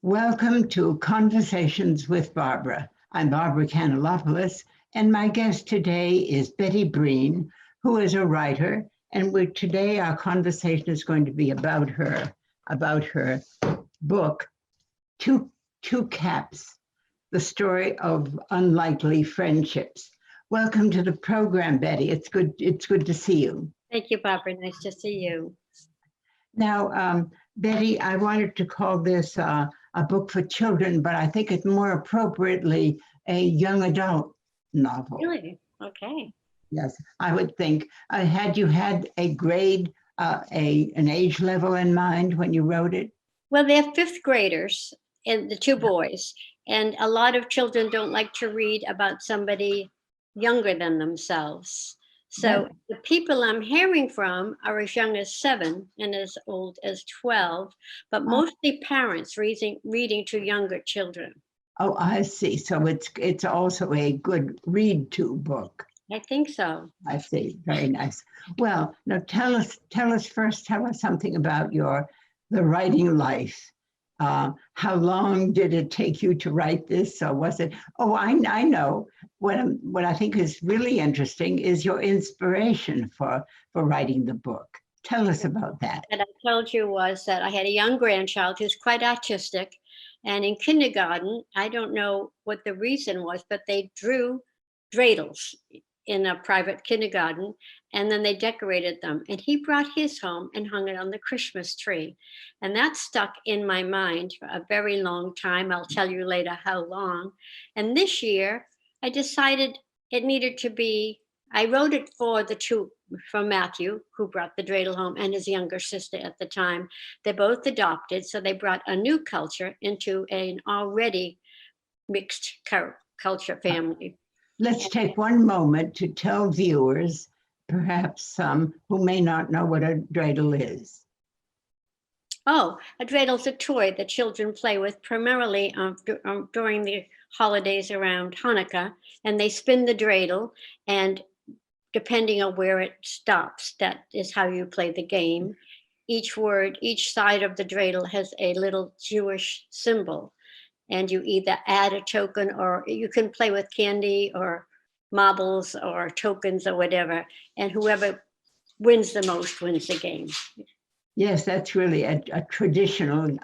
Welcome to Conversations with Barbara. I'm Barbara Kanellopoulos, and my guest today is Berry Breen, who is a writer. And today our conversation is going to be about her book, Two Caps, the story of unlikely friendships. Welcome to the program, Betty. It's good to see you. Thank you, Barbara. Nice to see you. Now, Betty, I wanted to call this a book for children, but I think it's more appropriately a young adult novel. Really? Okay. Yes, I would think. Had you had a grade, an age level in mind when you wrote it? Well, they're fifth graders, and the two boys, and a lot of children don't like to read about somebody younger than themselves. So the people I'm hearing from are as young as 7 and as old as 12, but mostly parents reading to younger children. Oh, I see. So it's also a good read to book. I think so. I see. Very nice. Well, now tell us something about the writing life. How long did it take you to write this? Or was it? Oh, I know. What I think is really interesting is your inspiration for writing the book. Tell us about that. That I told you was that I had a young grandchild who's quite artistic, and in kindergarten, I don't know what the reason was, but they drew dreidels in a private kindergarten, and then they decorated them. And he brought his home and hung it on the Christmas tree. And that stuck in my mind for a very long time. I'll tell you later how long. And this year, I decided it needed to be, I wrote it for Matthew, who brought the dreidel home, and his younger sister at the time. They're both adopted, so they brought a new culture into an already mixed culture family. Let's take one moment to tell viewers, perhaps some who may not know what a dreidel is. Oh, a dreidel is a toy that children play with primarily during the holidays around Hanukkah, and they spin the dreidel, and depending on where it stops, that is how you play the game. Each side of the dreidel has a little Jewish symbol. And you either add a token, or you can play with candy or marbles or tokens or whatever. And whoever wins the most wins the game. Yes, that's really a traditional.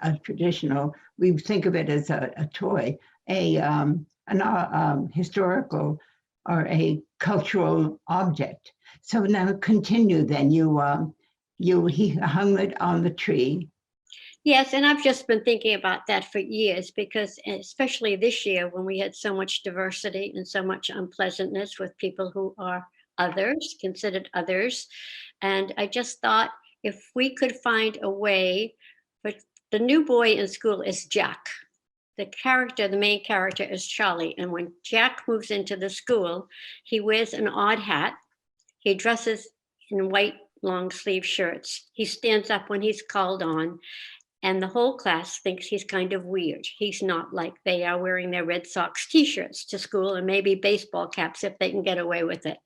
We think of it as a toy, an historical or a cultural object. So now continue. Then he hung it on the tree. Yes, and I've just been thinking about that for years, because especially this year when we had so much diversity and so much unpleasantness with people who are considered others. And I just thought if we could find a way, but the new boy in school is Jack. The main character is Charlie. And when Jack moves into the school, he wears an odd hat. He dresses in white long sleeve shirts. He stands up when he's called on. And the whole class thinks he's kind of weird. He's not like they are, wearing their Red Sox t-shirts to school and maybe baseball caps if they can get away with it.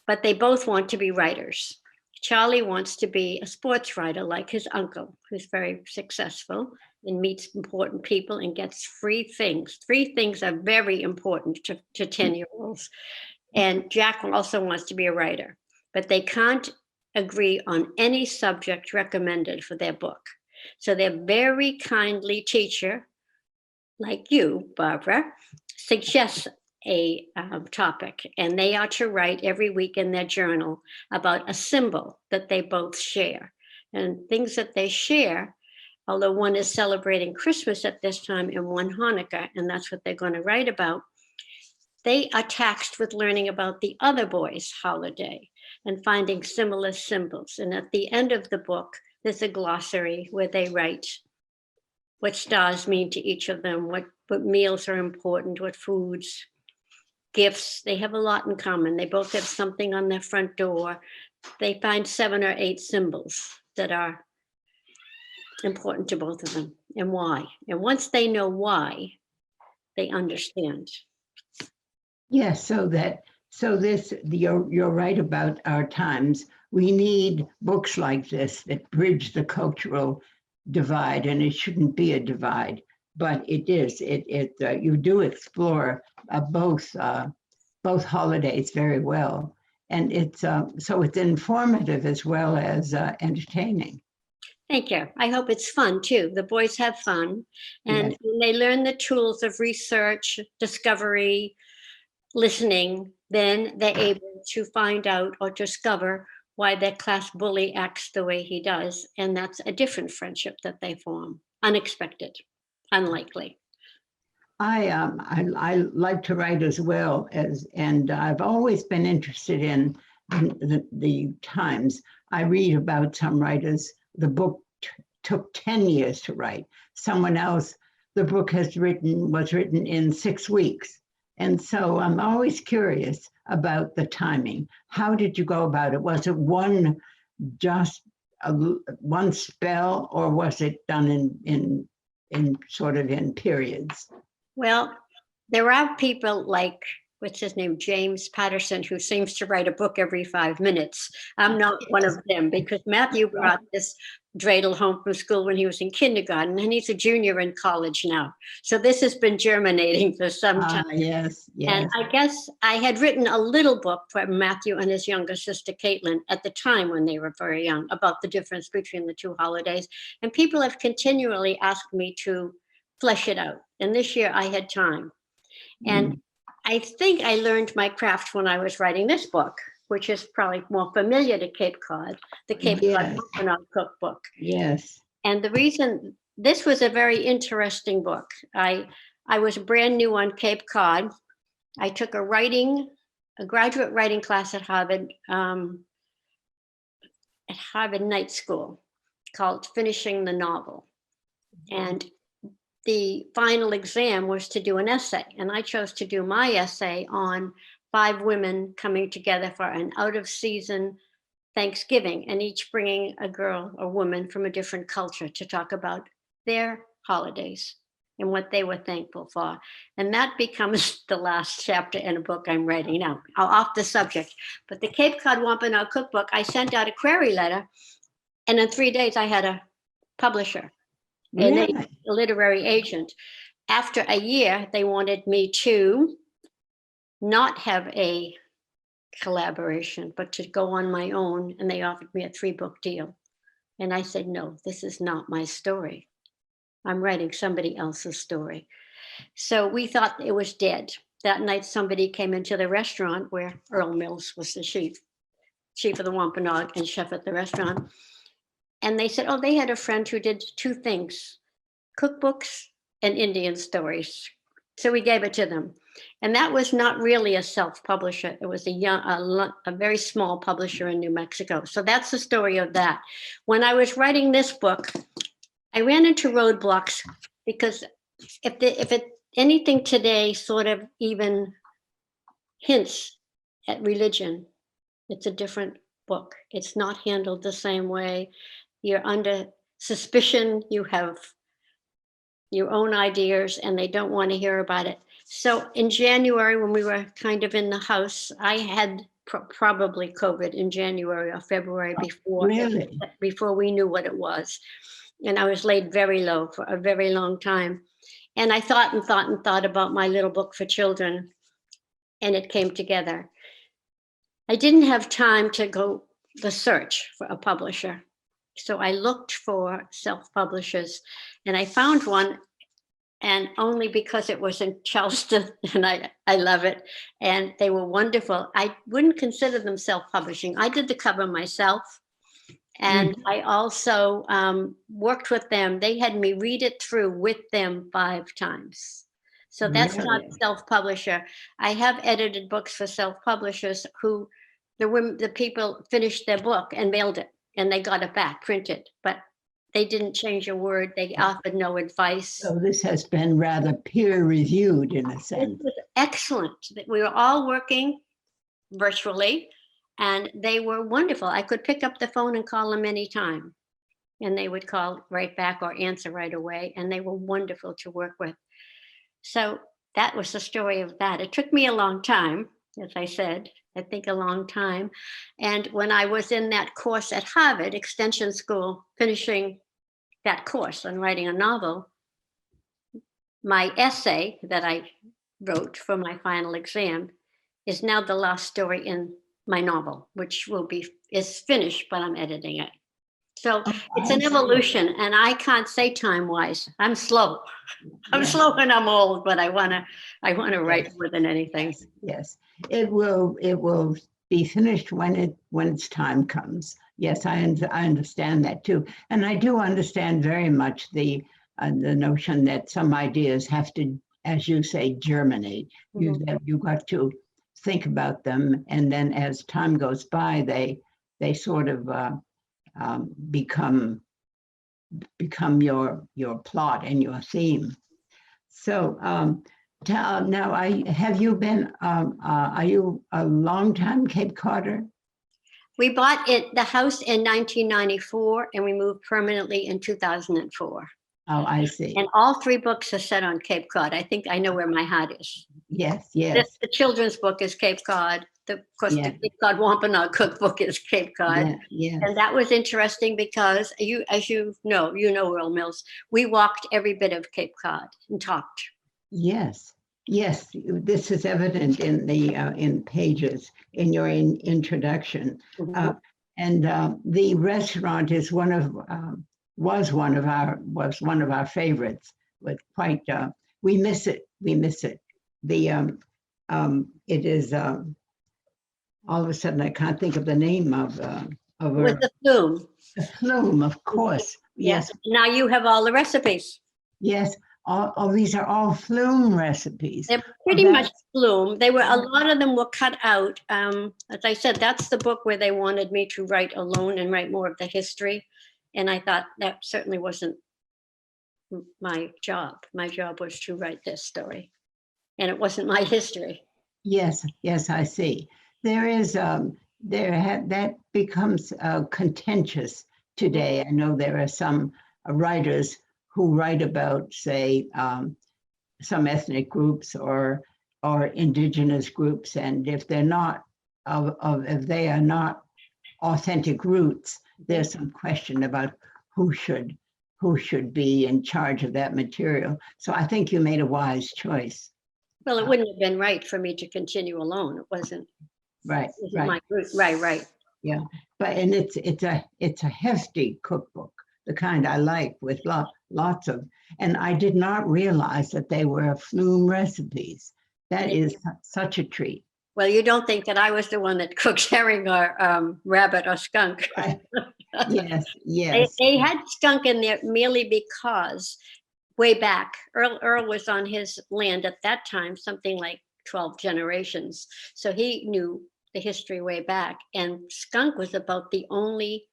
But they both want to be writers. Charlie wants to be a sports writer like his uncle, who's very successful and meets important people and gets free things. Free things are very important to 10-year-olds. And Jack also wants to be a writer, but they can't agree on any subject recommended for their book. So their very kindly teacher, like you, Barbara, suggests a topic, and they are to write every week in their journal about a symbol that they both share. And things that they share, although one is celebrating Christmas at this time and one Hanukkah, and that's what they're going to write about, they are taxed with learning about the other boy's holiday and finding similar symbols. And at the end of the book, there's a glossary where they write what stars mean to each of them, what meals are important, what foods, gifts. They have a lot in common. They both have something on their front door. They find 7 or 8 symbols that are important to both of them, and why. And once they know why, they understand. Yes, you're right about our times. We need books like this that bridge the cultural divide, and it shouldn't be a divide, but it is. You do explore both holidays very well, and so it's informative as well as entertaining. Thank you. I hope it's fun too. The boys have fun, and Yes. when they learn the tools of research, discovery, listening, then they're able to find out or discover why their class bully acts the way he does. And that's a different friendship that they form. Unexpected, unlikely. I like to write as well and I've always been interested in the times. I read about some writers. The book took 10 years to write. Someone else, the book was written in 6 weeks. And so I'm always curious about the timing. How did you go about it? Was it just one spell, or was it done in sort of in periods? Well, there are people like, what's his name, James Patterson, who seems to write a book every 5 minutes. I'm not one of them, because Matthew brought this dreidel home from school when he was in kindergarten, and he's a junior in college now. So this has been germinating for some time. Yes, And yes. I guess I had written a little book for Matthew and his younger sister, Caitlin, at the time when they were very young, about the difference between the two holidays. And people have continually asked me to flesh it out. And this year I had time. And I think I learned my craft when I was writing this book, which is probably more familiar to Cape Cod, the Cape Cod Wampanoag Cookbook. Yes. And the reason this was a very interesting book, I was brand new on Cape Cod. I took a graduate writing class at Harvard Night School called Finishing the Novel. And the final exam was to do an essay. And I chose to do my essay on 5 women coming together for an out of season Thanksgiving, and each bringing a girl or woman from a different culture to talk about their holidays and what they were thankful for. And that becomes the last chapter in a book I'm writing now, off the subject. But the Cape Cod Wampanoag Cookbook, I sent out a query letter, and in 3 days I had a publisher, a literary agent. After a year, they wanted me to not have a collaboration, but to go on my own, and they offered me a 3-book deal. And I said, no, this is not my story. I'm writing somebody else's story. So we thought it was dead. That night, somebody came into the restaurant where Earl Mills was the chief of the Wampanoag and chef at the restaurant. And they said, oh, they had a friend who did 2 things, cookbooks and Indian stories. So we gave it to them. And that was not really a self-publisher. It was a very small publisher in New Mexico. So that's the story of that. When I was writing this book, I ran into roadblocks because if anything today sort of even hints at religion, it's a different book. It's not handled the same way. You're under suspicion. You have your own ideas, and they don't want to hear about it. So in January, when we were kind of in the house, I had probably COVID in January or February before we knew what it was. And I was laid very low for a very long time. And I thought and thought and thought about my little book for children, and it came together. I didn't have time to go the search for a publisher. So I looked for self-publishers, and I found one, and only because it was in Charleston, and I love it, and they were wonderful. I wouldn't consider them self-publishing. I did the cover myself, and I also worked with them. They had me read it through with them 5 times. So that's not self-publisher. I have edited books for self-publishers who the people finished their book and mailed it, and they got it back printed, but they didn't change a word. They offered no advice. So this has been rather peer reviewed in a sense. It was excellent. We were all working virtually, and they were wonderful. I could pick up the phone and call them anytime, and they would call right back or answer right away, and they were wonderful to work with. So that was the story of that. It took me a long time, as I said, I think a long time. And when I was in that course at Harvard Extension School, finishing that course on writing a novel, my essay that I wrote for my final exam is now the last story in my novel, which is finished, but I'm editing it. So Oh, it's I an see. evolution, and I can't say time wise. I'm slow. I'm Yes, slow and I'm old, but I wanna write yes, more than anything. yes, yes. It will be finished when its time comes. Yes, I understand that too. And I do understand very much the notion that some ideas have to, as you say, germinate. You got to think about them, and then as time goes by, they sort of become your plot and your theme. So now, are you a long-time Cape Codder? We bought the house in 1994, and we moved permanently in 2004. Oh, I see. And all three books are set on Cape Cod. I think I know where my heart is. Yes, yes, The children's book is Cape Cod. Of course, the yeah, Cape Cod Wampanoag cookbook is Cape Cod. yeah, yes, And that was interesting because as you know, Earl Mills, we walked every bit of Cape Cod and talked. yes, yes. This is evident in the in pages in your introduction. Mhm. And the restaurant is was one of our favorites. With quite we miss it. We miss it. The it is all of a sudden I can't think of the name of With the flume. the flume, of course. Yeah. Yes, Now you have all the recipes. yes. All these are all flume recipes. They're Oh, pretty much that's flume. A lot of them were cut out. As I said, that's the book where they wanted me to write alone and write more of the history. And I thought that certainly wasn't my job. My job was to write this story, and it wasn't my history. yes, yes. I see. There is that becomes contentious today. I know there are some writers who write about, say, some ethnic groups or indigenous groups, and if they're not if they are not authentic roots, there's some question about who should who should be in charge of that material. So I think you made a wise choice. Well, it wouldn't have been right for me to continue alone. It wasn't Right, my right, route. Right. yeah. But and it's a hefty cookbook, the kind I like with lots of. And I did not realize that they were flume recipes. That is such a treat. Well, you don't think that I was the one that cooked herring or rabbit or skunk. Right. Yes, yes. They had skunk in there merely because way back, Earl was on his land at that time, something like 12 generations. So he knew the history way back. And skunk was about the only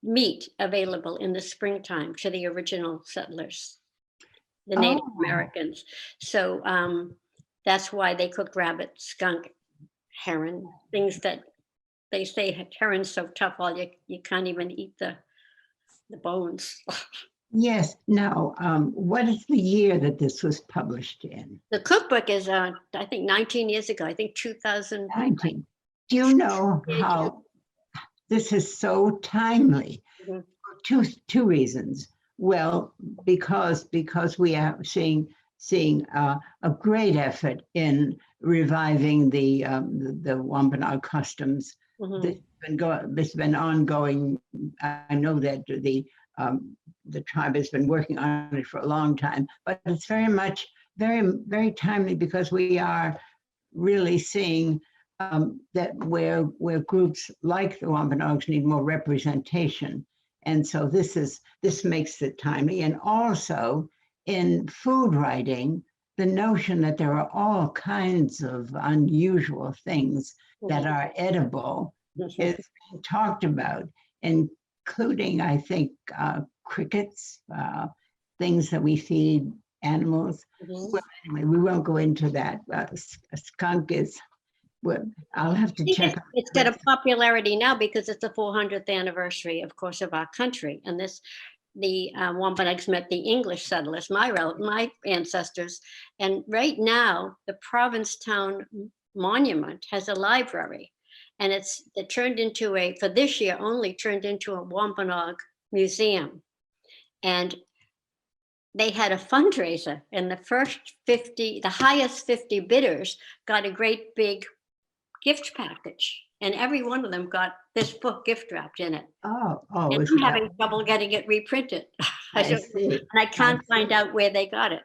meat available in the springtime to the original settlers, the Native Oh, Americans. So that's why they cooked rabbit, skunk, heron, things that they say heron's so tough, you can't even eat the bones. yes. Now, what is the year that this was published in? The cookbook is, I think, 19 years ago. I think 2000. 19. Do you know how this is so timely? Mhm. Two reasons. Well, because we are seeing a great effort in reviving the Wampanoag customs. Mhm. This has been ongoing. I know that the tribe has been working on it for a long time, but it's very timely because we are really seeing that where groups like the Wampanoags need more representation. And so this makes it timely. And also in food writing, the notion that there are all kinds of unusual things that Mhm. are edible Mhm. is talked about, including, I think, crickets, things that we feed animals. Mhm. Well, anyway, we won't go into that. A skunk is, well, I'll have to I think check. it's got a popularity now because it's the 400th anniversary, of course, of our country. And the Wampanoags met the English settlers, my ancestors. And right now, the Provincetown Monument has a library, and it turned into for this year only turned into a Wampanoag museum, and they had a fundraiser, and the highest 50 bidders got a great big gift package, and every one of them got this book gift wrapped in it. Oh, And is I'm that, having trouble getting it reprinted. I I don't, see. and I can't find out where they got it.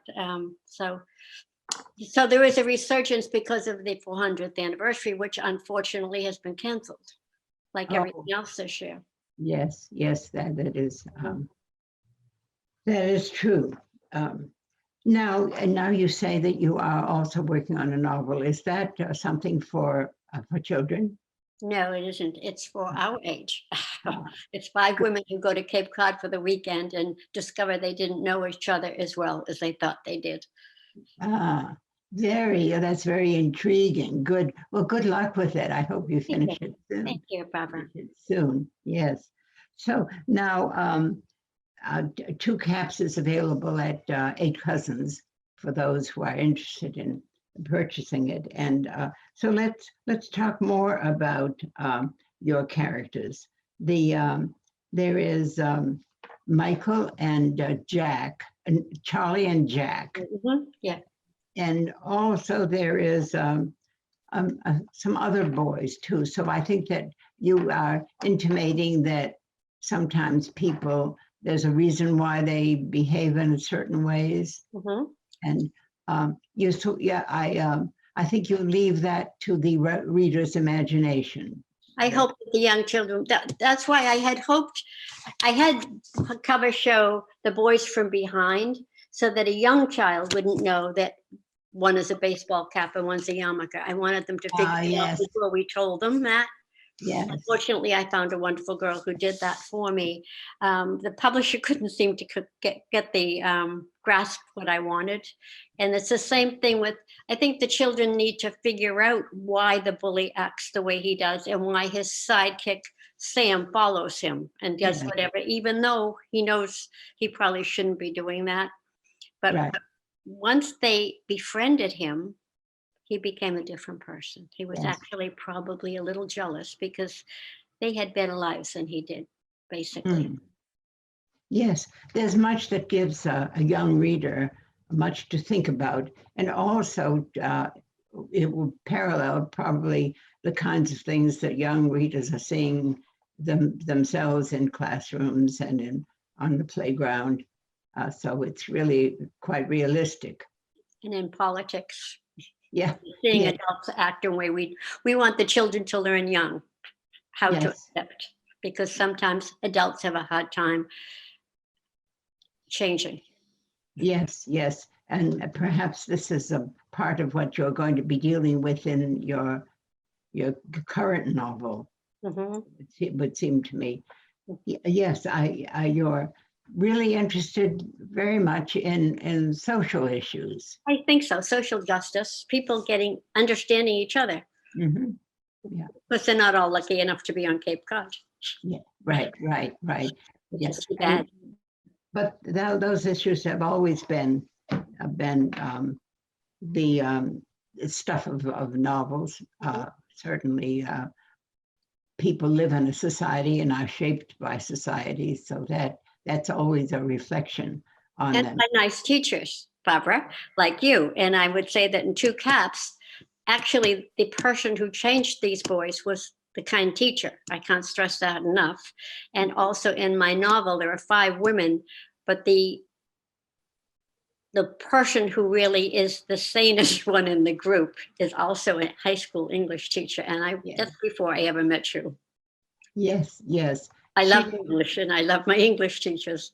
So there is a resurgence because of the 400th anniversary, which unfortunately has been canceled, like everything Oh, else this year. yes, yes, that is true. Now you say that you are also working on a novel. Is that something for children? No, it isn't. It's for our age. Uh, It's five women who go to Cape Cod for the weekend and discover they didn't know each other as well as they thought they did. Ah, that's very intriguing. Good. Well, good luck with it. I hope you Thank finish you. it soon. Thank you, Barbara. Yes. So now, Two Caps is available at Eight Cousins for those who are interested in purchasing it. And so let's talk more about your characters. There is Michael and Jack, and Charlie and Jack, Yeah. and also there is some other boys too. So I think that you are intimating that sometimes there's a reason why they behave in certain ways. Mhm. And I think you leave that to the reader's imagination. I hope that the young children, that's why I had cover show the boys from behind so that a young child wouldn't know that one is a baseball cap and one's a yarmulke. I wanted them to figure it out Yes, before we told them that. yes, Unfortunately, I found a wonderful girl who did that for me. The publisher couldn't seem to get the grasp what I wanted. And it's the same thing with, I think the children need to figure out why the bully acts the way he does and why his sidekick, Sam, follows him and does yes, whatever, even though he knows he probably shouldn't be doing that. But right. once they befriended him, he became a different person. He was Yes. actually probably a little jealous because they had better lives than he did, basically. Mm. Yes, there's much that gives a young reader much to think about, and also it will parallel probably the kinds of things that young readers are seeing themselves in classrooms and on the playground. So it's really quite realistic. And in politics, Yeah, seeing yeah, adults act in a way we want the children to learn young how to yes, accept, because sometimes adults have a hard time changing. yes. And perhaps this is a part of what you're going to be dealing with in your current novel. Hmm. It would seem to me. Yes, you're really interested very much in social issues. I think so. Social justice, people understanding each other, Mhm. Yeah, because they're not all lucky enough to be on Cape Cod, yeah, right. which Yeah, is too bad. but those issues have always been the stuff of novels. Certainly, people live in a society and are shaped by society, so that's always a reflection on And them. by nice teachers, Barbara, like you. And I would say that in Two Caps, actually, the person who changed these boys was the kind teacher. I can't stress that enough. And also in my novel, there are five women, but the person who really is the sanest one in the group is also a high school English teacher. And Yeah. that's before I ever met you. Yes. I love English and I love my English teachers.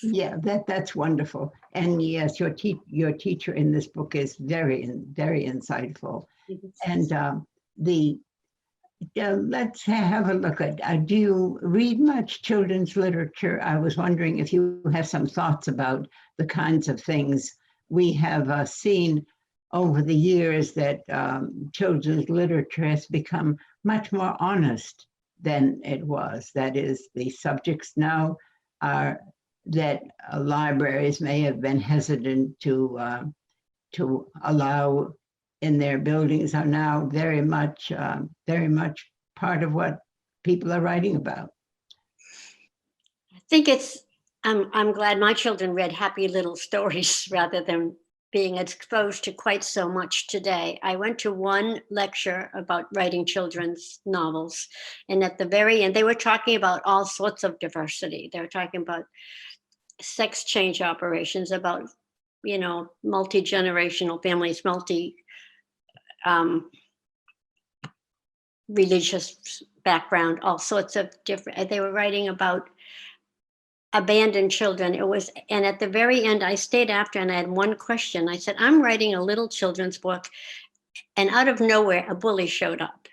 Yeah, that's wonderful. And yes, your teacher in this book is very insightful. And let's have a look at. Do you read much children's literature? I was wondering if you have some thoughts about the kinds of things we have seen over the years that children's literature has become much more honest than it was. That is, the subjects now are that libraries may have been hesitant to allow in their buildings are now very much part of what people are writing about. think I'm glad my children read happy little stories rather than being exposed to quite so much today. I went to one lecture about writing children's novels, and at the very end, they were talking about all sorts of diversity. They were talking about sex change operations, about multi-generational families, um, religious background, all sorts of different. They were writing about abandoned children. And at the very end, I stayed after and I had one question. I said, I'm writing a little children's book, and out of nowhere, a bully showed up.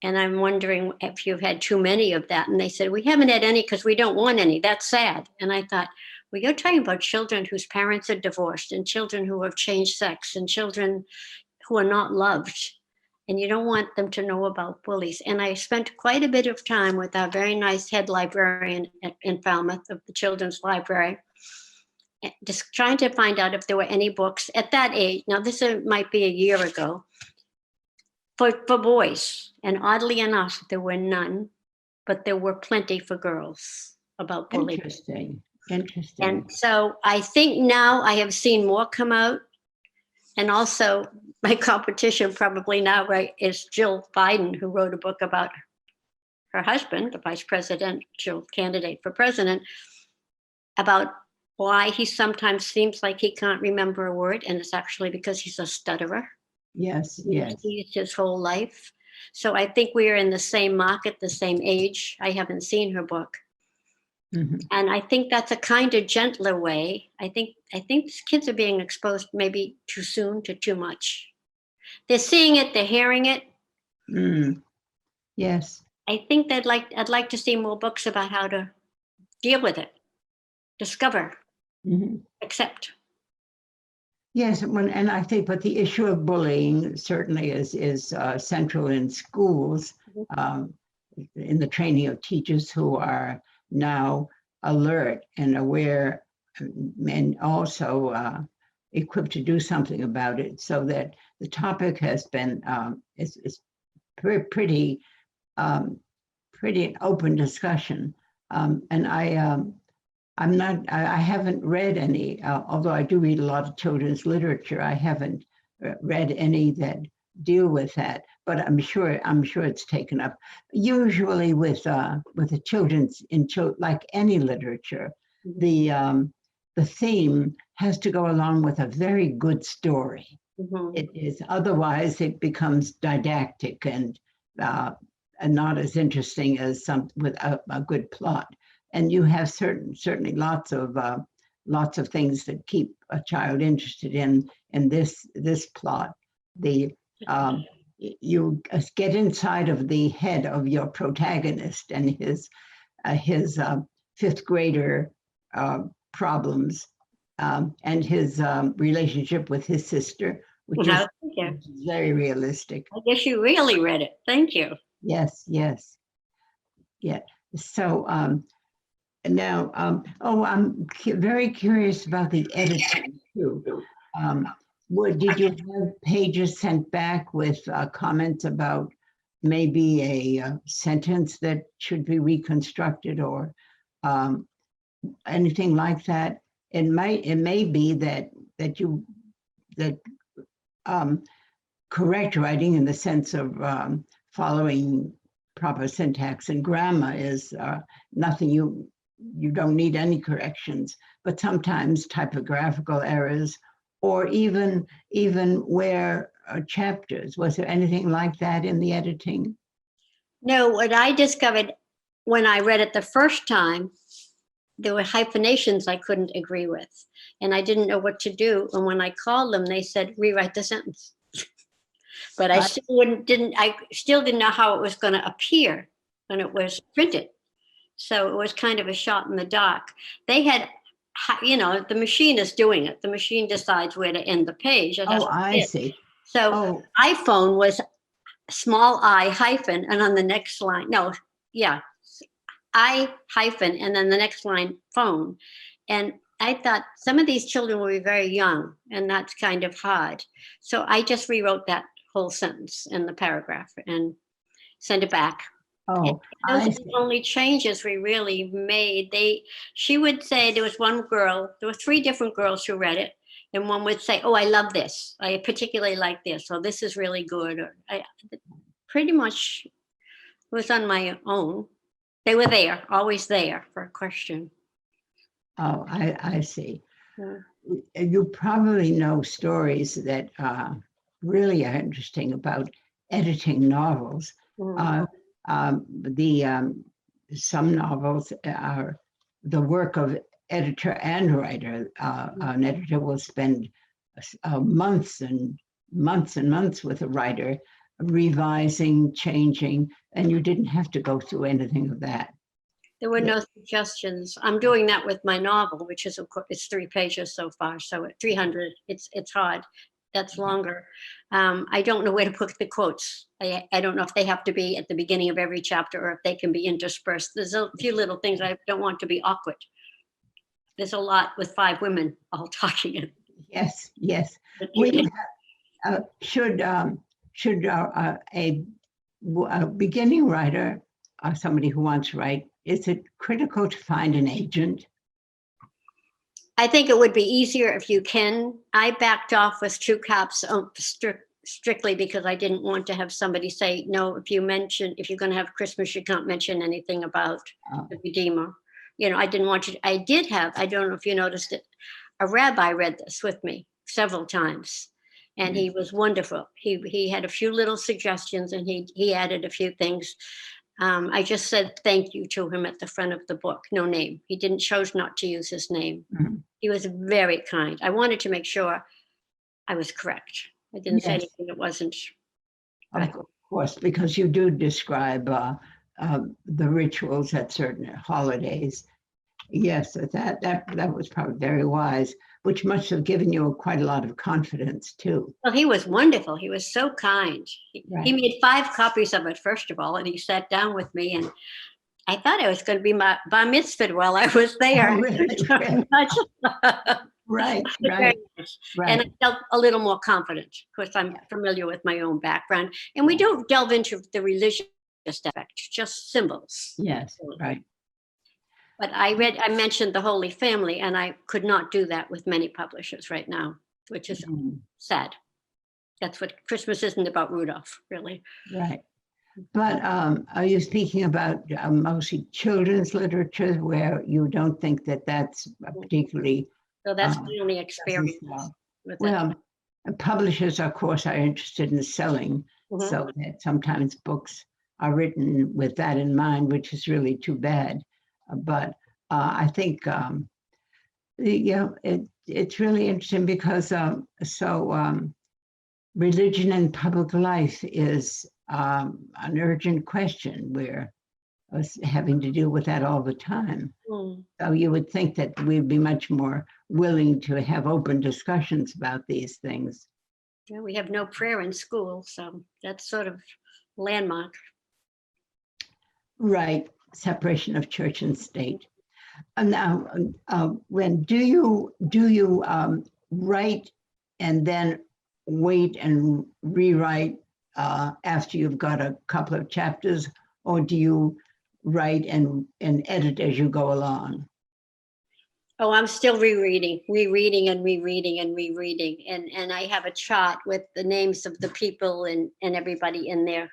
And I'm wondering if you've had too many of that. And they said, we haven't had any because we don't want any. That's sad. And I thought, well, you're talking about children whose parents are divorced, and children who have changed sex, and children who are not loved. And you don't want them to know about bullies. And I spent quite a bit of time with our very nice head librarian in Falmouth of the Children's Library, just trying to find out if there were any books at that age. Now, this might be a year ago, for boys. And oddly enough, there were none, but there were plenty for girls about bullying. Interesting. And so I think now I have seen more come out. And also, my competition probably now, right, is Jill Biden, who wrote a book about her husband, the vice presidential candidate for president, about why he sometimes seems like he can't remember a word, and it's actually because he's a stutterer. Yes. He's his whole life. So I think we are in the same market, the same age. I haven't seen her book. Mm-hmm. And I think that's a kind of gentler way. I think these kids are being exposed maybe too soon to too much. They're seeing it, they're hearing it. Yes. I think I'd like to see more books about how to deal with it, discover, accept. Yes, and I think, but the issue of bullying certainly is central in schools, in the training of teachers who are now alert and aware, and also equipped to do something about it. So that the topic has been is pretty open discussion, and I haven't read any, although I do read a lot of children's literature. I haven't read any that deal with that, but I'm sure it's taken up. Usually with the children's, like any literature, the theme has to go along with a very good story. It is, otherwise it becomes didactic and not as interesting as with a good plot. And you have certainly lots of things that keep a child interested in this plot. You get inside of the head of your protagonist and his fifth grader problems, and his relationship with his sister, which is very realistic. I guess you really read it. Thank you. Yes. Yeah. So now, I'm very curious about the editing too. Did you have pages sent back with comments about maybe a sentence that should be reconstructed, or anything like that? It may be that correct writing in the sense of following proper syntax and grammar is nothing. You don't need any corrections, but sometimes typographical errors, or even where chapters. Was there anything like that in the editing? No, what I discovered when I read it the first time, there were hyphenations I couldn't agree with, and I didn't know what to do. And when I called them, they said, rewrite the sentence. But I still didn't know how it was going to appear when it was printed. So it was kind of a shot in the dark. They had, the machine is doing it. The machine decides where to end the page. I see. So iPhone was small I hyphen, and on the next line, I hyphen, and then the next line phone. And I thought some of these children will be very young, and that's kind of hard. So I just rewrote that whole sentence in the paragraph and sent it back. Oh, Those I are the see. only changes we really made. She would say there was one girl, there were three different girls who read it, and one would say, "Oh, I love this. I particularly like this. Or this is really good." Or I pretty much was on my own. They were there, always there for a question. Oh, I see. Yeah. You probably know stories that really are interesting about editing novels. Mhm. Uh, the Some novels are the work of editor and writer. An editor will spend months and months and months with a writer, revising, changing, and you didn't have to go through anything of that. There were no suggestions. I'm doing that with my novel, which is, of course, it's 3 pages so far. So at 300, it's hard. That's longer. I don't know where to put the quotes. I don't know if they have to be at the beginning of every chapter or if they can be interspersed. There's a few little things I don't want to be awkward. There's a lot with 5 women all talking. Yes, yes. But We should a beginning writer, somebody who wants to write, is it critical to find an agent? I think it would be easier if you can. I backed off with True Caps strictly because I didn't want to have somebody say, no, if you're going to have Christmas, you can't mention anything about Uh, the Redeemer. I didn't want you. I did have, I don't know if you noticed it, a rabbi read this with me several times. And he was wonderful. He had a few little suggestions and he added a few things. I just said thank you to him at the front of the book. No name. He didn't chose not to use his name. mhm. He was very kind. I wanted to make sure I was correct. I didn't say Yes, anything that wasn't. of course, because you do describe the rituals at certain holidays. Yes, that was probably very wise, which must have given you quite a lot of confidence too. Well, he was wonderful. He was so kind. He Right. made 5 copies of it, first of all, and he sat down with me, and I thought I was going to be my bar mitzvah while I was there. Oh, really? So much. Right, Very right, nice. And I right. felt a little more confident because I'm familiar with my own background. And we don't delve into the religious aspect, just symbols. Yes, right. But I mentioned the Holy Family, and I could not do that with many publishers right now, which is Mhm. sad. That's what Christmas isn't about Rudolph, really. Right. But are you speaking about mostly children's literature where you don't think that that's particularly So that's uh, my only doesn't experience sell? with it. Well, publishers, of course, are interested in selling, Mhm. so that sometimes books are written with that in mind, which is really too bad. But I think it's really interesting because religion in public life is an urgent question. We're having to deal with that all the time. Mm. So you would think that we'd be much more willing to have open discussions about these things. Yeah, we have no prayer in school, so that's sort of landmark. Right, separation of church and state. And now, when do you write and then wait and rewrite after you've got a couple of chapters, or do you write and edit as you go along? Oh, I'm still rereading and rereading and rereading. And I have a chart with the names of the people and everybody in their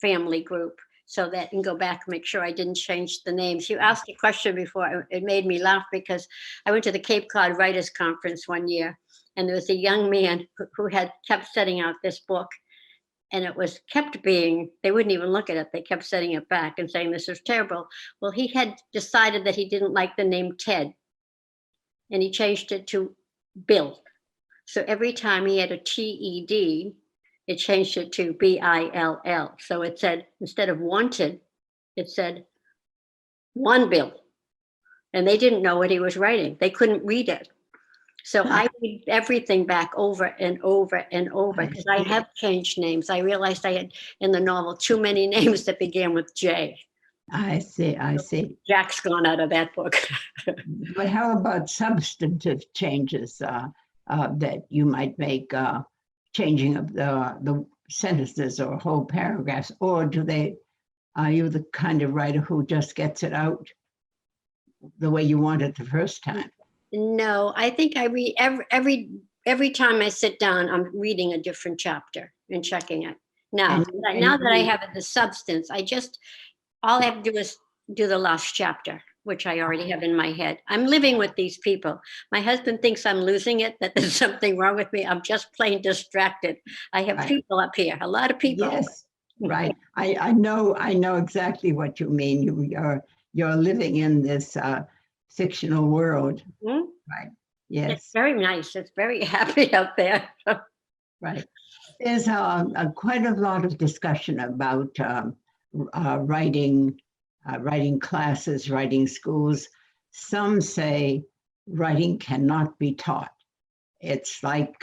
family group so that I can go back and make sure I didn't change the names. You asked a question before, it made me laugh because I went to the Cape Cod Writers Conference one year, and there was a young man who had kept setting out this book, and it was kept being, they wouldn't even look at it. They kept setting it back and saying, this is terrible. Well, he had decided that he didn't like the name Ted, and he changed it to Bill. So every time he had a TED, it changed it to BILL. So it said, instead of wanted, it said one bill. And they didn't know what he was writing. They couldn't read it. So I read everything back over and over and over because I have changed names. I realized I had in the novel too many names that began with J. I see, I see. Jack's gone out of that book. But how about substantive changes that you might make, changing of the sentences or whole paragraphs, or do they Are you the kind of writer who just gets it out the way you want it the first time? No, I think I read every time I sit down, I'm reading a different chapter and checking it. Now, now that I have the substance, all I have to do is do the last chapter, which I already have in my head. I'm living with these people. My husband thinks I'm losing it, that there's something wrong with me. I'm just plain distracted. I have people up here, a lot of people. Yes, right. I know exactly what you mean. You're living in this fictional world, Mhm. right? Yes. It's very nice. It's very happy out there. Right. There's quite a lot of discussion about writing classes, writing schools. Some say writing cannot be taught. It's like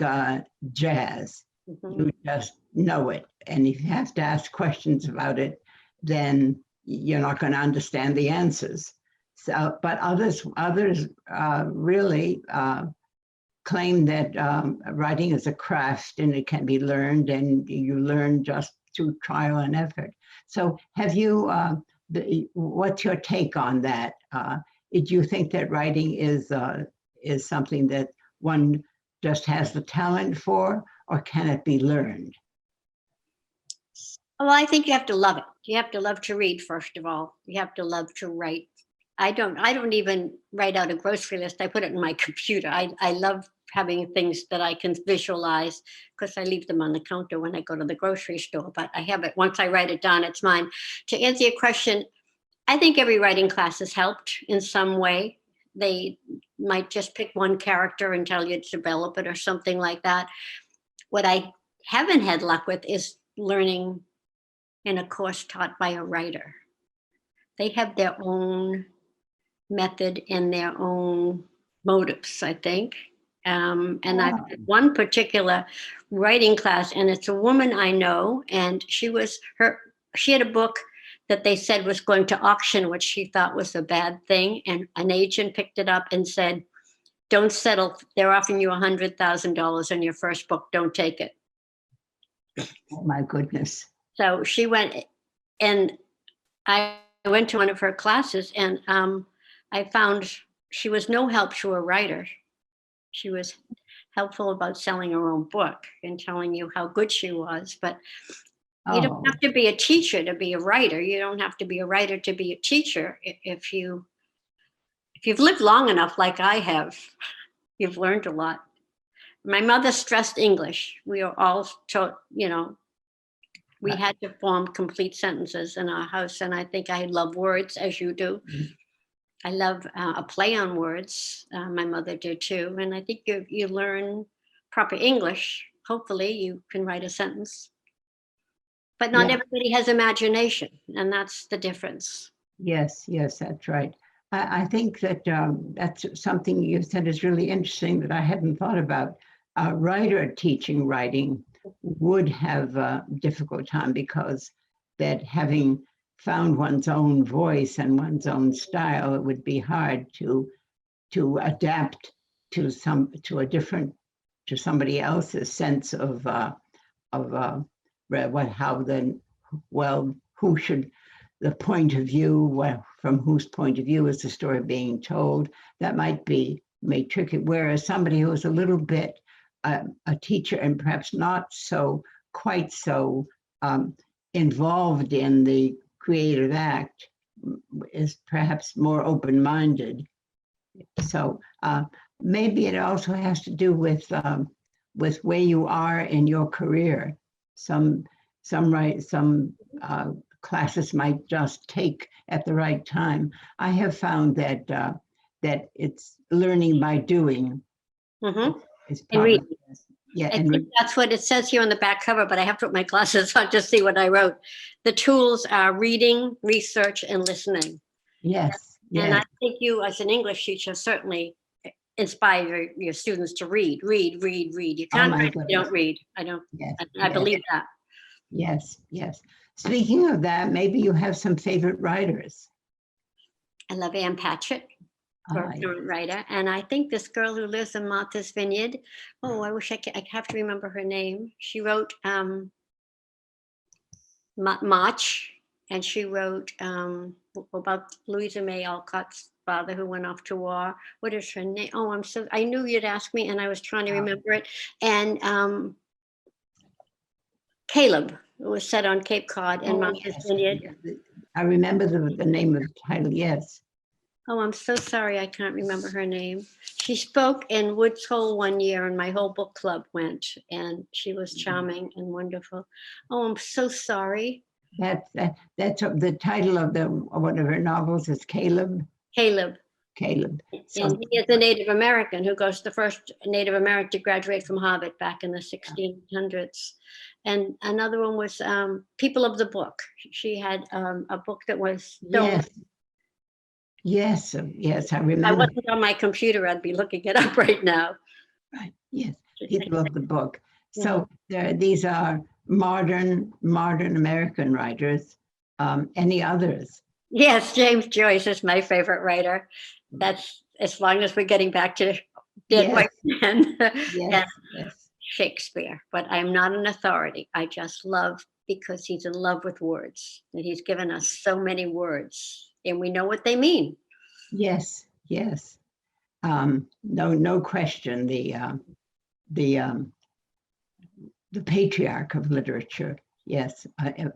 jazz. You just know it. And if you have to ask questions about it, then you're not going to understand the answers. So, but others really claim that writing is a craft and it can be learned, and you learn just through trial and effort. So have you, what's your take on that? Do you think that writing is something that one just has the talent for, or can it be learned? Well, I think you have to love it. You have to love to read, first of all. You have to love to write. I don't even write out a grocery list. I put it in my computer. I love having things that I can visualize, because I leave them on the counter when I go to the grocery store. But I have it, once I write it down, it's mine. To answer your question, I think every writing class has helped in some way. They might just pick one character and tell you to develop it or something like that. What I haven't had luck with is learning in a course taught by a writer. They have their own method and their own motives, I think. And I've had one particular writing class, and it's a woman I know, and she had a book that they said was going to auction, which she thought was a bad thing. And an agent picked it up and said, "Don't settle. They're offering you $100,000 on your first book. Don't take it." Oh my goodness. So she went, and I went to one of her classes, and I found she was no help to a writer. She was helpful about selling her own book and telling you how good she was. But you don't have to be a teacher to be a writer. You don't have to be a writer to be a teacher. If you've lived long enough, like I have, you've learned a lot. My mother stressed English. We were all taught, we had to form complete sentences in our house. And I think I love words, as you do. I love a play on words. My mother did too. And I think you learn proper English. Hopefully you can write a sentence. But not everybody has imagination, and that's the difference. Yes, that's right. I think that that's something you said is really interesting that I hadn't thought about. A writer teaching writing would have a difficult time, because that having found one's own voice and one's own style, it would be hard to adapt to somebody else's sense of who should, the point of view, from whose point of view is the story being told. That might be tricky. Whereas somebody who is a little bit a teacher, and perhaps not quite so involved in the creative act, is perhaps more open-minded. So maybe it also has to do with where you are in your career. Some classes might just take at the right time. I have found that it's learning by doing. Is probably best. I think that's what it says here on the back cover, but I have to put my glasses on to see what I wrote. The tools are reading, research, and listening. Yes. And I think you, as an English teacher, certainly inspire your students to read. You can't write if you don't read. I believe that. Yes. Speaking of that, maybe you have some favorite writers. I love Ann Patchett, current writer. And I think this girl who lives in Martha's Vineyard, I wish I have to remember her name. She wrote March, and she wrote about Louisa May Alcott's father who went off to war. What is her name? Oh, I knew you'd ask me, and I was trying to remember it. And Caleb. It was set on Cape Cod and Martha's Yes. Vineyard. I remember the name of the title, yes. Oh, I'm so sorry. I can't remember her name. She spoke in Woods Hole one year, and my whole book club went, and she was charming and wonderful. Oh, I'm so sorry. That's the title of one of her novels is Caleb. Caleb. So, And he is a Native American who goes the first Native American to graduate from Harvard back in the 1600s. And another one was People of the Book. She had a book that was yes, I remember. If I wasn't on my computer, I'd be looking it up right now. Right. Yes, People of the Book. So these are modern American writers. Any others? Yes, James Joyce is my favorite writer. That's as long as we're getting back to dead white men. Yes. Shakespeare, but I'm not an authority. I just love because he's in love with words, and he's given us so many words, and we know what they mean. Yes. No question. The patriarch of literature. Yes,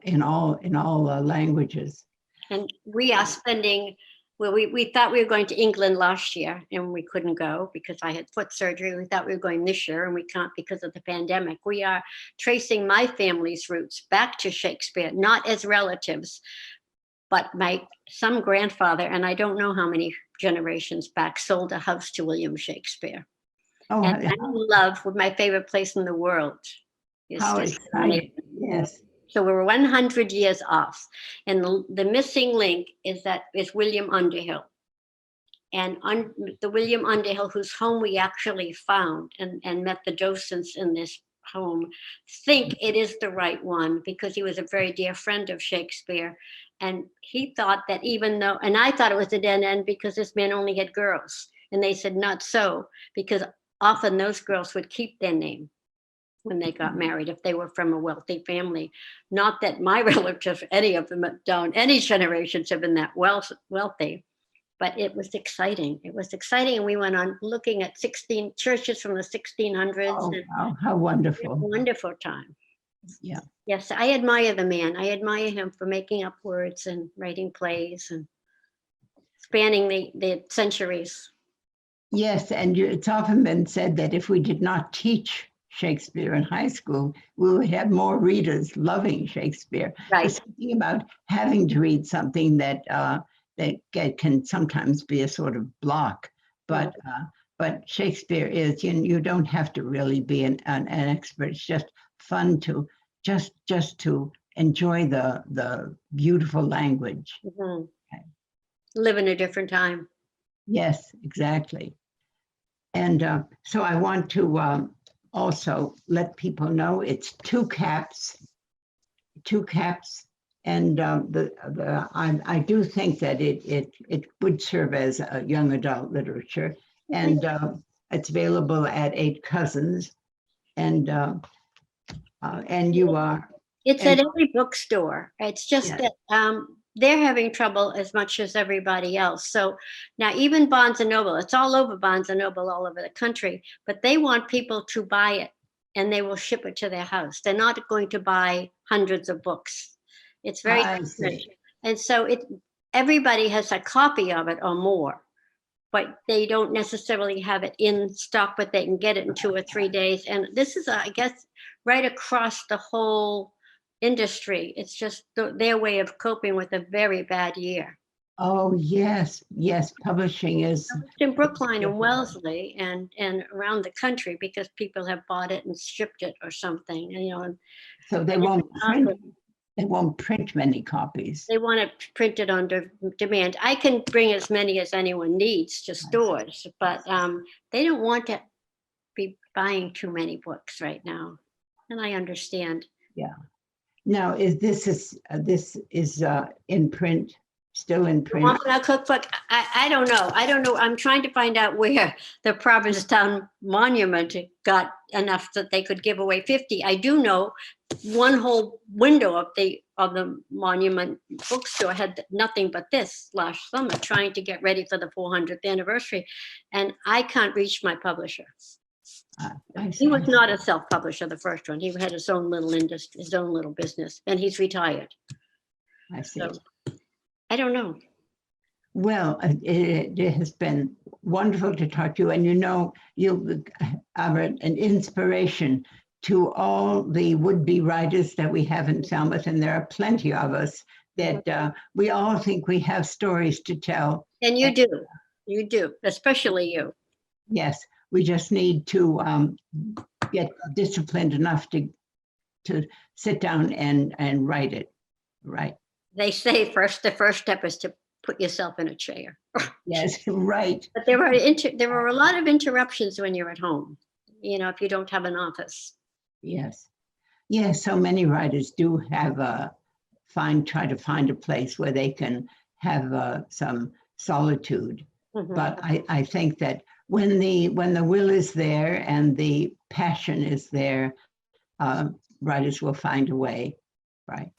in all languages. And we are spending. Well, we thought we were going to England last year, and we couldn't go because I had foot surgery. We thought we were going this year, and we can't because of the pandemic. We are tracing my family's roots back to Shakespeare, not as relatives, but some grandfather, and I don't know how many generations back, sold a house to William Shakespeare. Oh, and I'm in love with my favorite place in the world. How exciting! Yes. So we're 100 years off. And the missing link is William Underhill. And the William Underhill, whose home we actually found and met the docents in this home, think it is the right one because he was a very dear friend of Shakespeare. And he thought that and I thought it was a dead end because this man only had girls. And they said, not so, because often those girls would keep their name when they got married, if they were from a wealthy family. Not that my relatives, any of them any generations have been that wealthy, but it was exciting. And we went on looking at 16 churches from the 1600s. Oh, wow, how wonderful. Wonderful time. Yeah. Yes, I admire the man. I admire him for making up words and writing plays and spanning the centuries. Yes, and it's often been said that if we did not teach Shakespeare in high school, we would have more readers loving Shakespeare. Right. There's something about having to read something that can sometimes be a sort of block, but Shakespeare is, you don't have to really be an expert. It's just fun to just to enjoy the beautiful language. Mm-hmm. Okay. Live in a different time. Yes, exactly. And so I want to also let people know it's two caps, and I do think that it would serve as a young adult literature, and it's available at 8 Cousins, and you are. It's at every bookstore. It's just that they're having trouble as much as everybody else. So now even Barnes & Noble, it's all over Barnes & Noble all over the country, but they want people to buy it and they will ship it to their house. They're not going to buy hundreds of books. It's very different. And so everybody has a copy of it or more, but they don't necessarily have it in stock, but they can get it in 2 or 3 days. And this is, I guess, right across the whole industry. It's just their way of coping with a very bad year. Oh, yes. Publishing is in Brookline and Wellesley and around the country because people have bought it and shipped it or something. And, so they won't print many copies. They want it printed on demand. I can bring as many as anyone needs to stores, but they don't want to be buying too many books right now. And I understand. Yeah. Now, this is in print still in print? Wampanoag Cookbook, I don't know. I don't know. I'm trying to find out where the Provincetown Monument got enough that they could give away 50. I do know one whole window of the Monument bookstore had nothing but this last summer, trying to get ready for the 400th anniversary. And I can't reach my publisher. He was not a self-publisher, the first one. He had his own little industry, his own little business, and he's retired. I see. So, I don't know. Well, it has been wonderful to talk to you. And you know, you are an inspiration to all the would-be writers that we have in Falmouth. And there are plenty of us that we all think we have stories to tell. And you do, especially you. Yes, we just need to get disciplined enough to sit down and write it, right? They say the first step is to put yourself in a chair. Yes, right. But there were a lot of interruptions when you're at home, you know, if you don't have an office. Yes. Yes, so many writers do have try to find a place where they can have some solitude. Mm-hmm. But I think that when the will is there and the passion is there, writers will find a way. Right.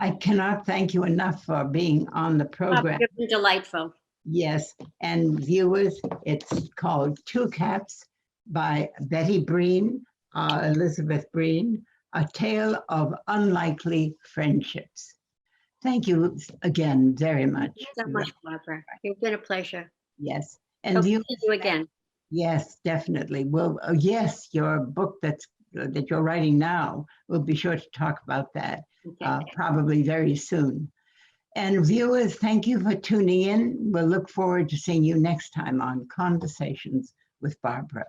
I cannot thank you enough for being on the program. You've been delightful. Yes. And viewers, it's called Two Caps by Betty Breen, Elizabeth Breen, A Tale of Unlikely Friendships. Thank you again very much. Thank you so much, Barbara. It's been a pleasure. Yes. And hope to see you again. Yes, definitely. Well, yes, your book that you're writing now, we'll be sure to talk about that. Okay. Probably very soon. And viewers, thank you for tuning in. We'll look forward to seeing you next time on Conversations with Barbara.